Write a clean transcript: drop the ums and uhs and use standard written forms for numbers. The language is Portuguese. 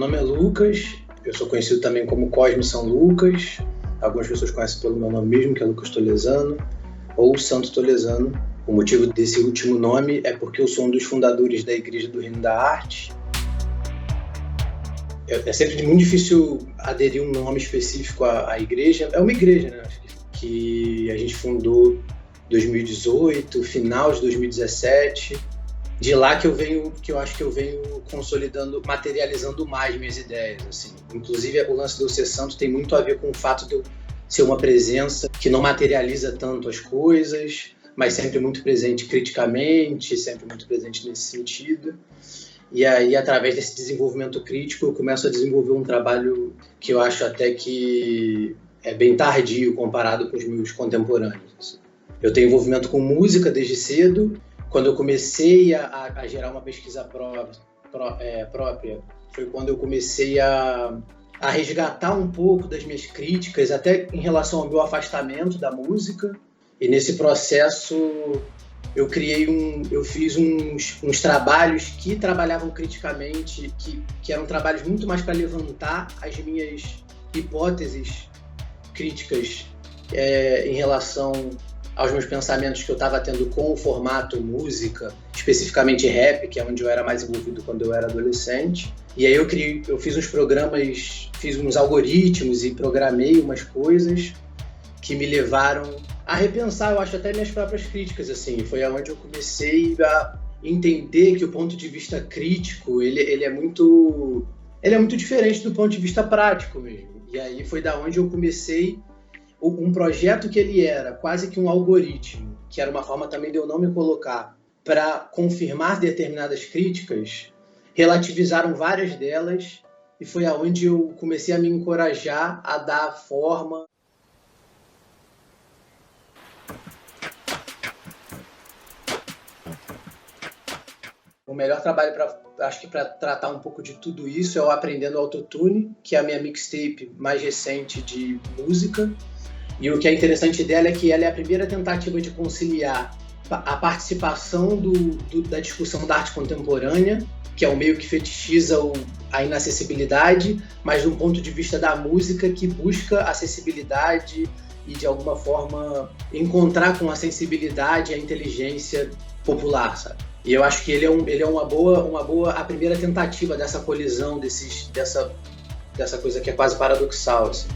nome é Lucas, eu sou conhecido também como Cosme São Lucas. Algumas pessoas conhecem pelo meu nome mesmo, que é Lucas Tolesano, ou Santo Tolesano. O motivo desse último nome é porque eu sou um dos fundadores da Igreja do Reino da Arte. É sempre muito difícil aderir um nome específico à igreja. É uma igreja, né? Que a gente fundou em 2018, final de 2017. De lá que eu acho que eu venho consolidando, materializando mais minhas ideias, assim. Inclusive, o lance de eu ser santo tem muito a ver com o fato de eu ser uma presença que não materializa tanto as coisas, mas sempre muito presente criticamente, sempre muito presente nesse sentido. E aí, através desse desenvolvimento crítico, eu começo a desenvolver um trabalho que eu acho até que é bem tardio comparado com os meus contemporâneos, assim. Eu tenho envolvimento com música desde cedo. Quando eu comecei a gerar uma pesquisa própria, foi quando eu comecei a resgatar um pouco das minhas críticas, até em relação ao meu afastamento da música. E nesse processo eu fiz uns trabalhos que trabalhavam criticamente, que eram trabalhos muito mais para levantar as minhas hipóteses críticas em relação aos meus pensamentos que eu estava tendo com o formato música, especificamente rap, que é onde eu era mais envolvido quando eu era adolescente. E aí eu fiz uns programas, fiz uns algoritmos e programei umas coisas que me levaram a repensar, eu acho, até minhas próprias críticas, assim. Foi onde eu comecei a entender que o ponto de vista crítico, ele é muito diferente do ponto de vista prático mesmo. E aí foi da onde eu comecei um projeto que ele era quase que um algoritmo, que era uma forma também de eu não me colocar para confirmar determinadas críticas, relativizaram várias delas e foi aonde eu comecei a me encorajar a dar forma. O melhor trabalho para tratar um pouco de tudo isso é o Aprendendo Autotune, que é a minha mixtape mais recente de música. E o que é interessante dela é que ela é a primeira tentativa de conciliar a participação da discussão da arte contemporânea, que é o meio que fetichiza a inacessibilidade, mas de um ponto de vista da música que busca acessibilidade e, de alguma forma, encontrar com a sensibilidade a inteligência popular, sabe? E eu acho que ele é uma boa a primeira tentativa dessa colisão, dessa coisa que é quase paradoxal, assim.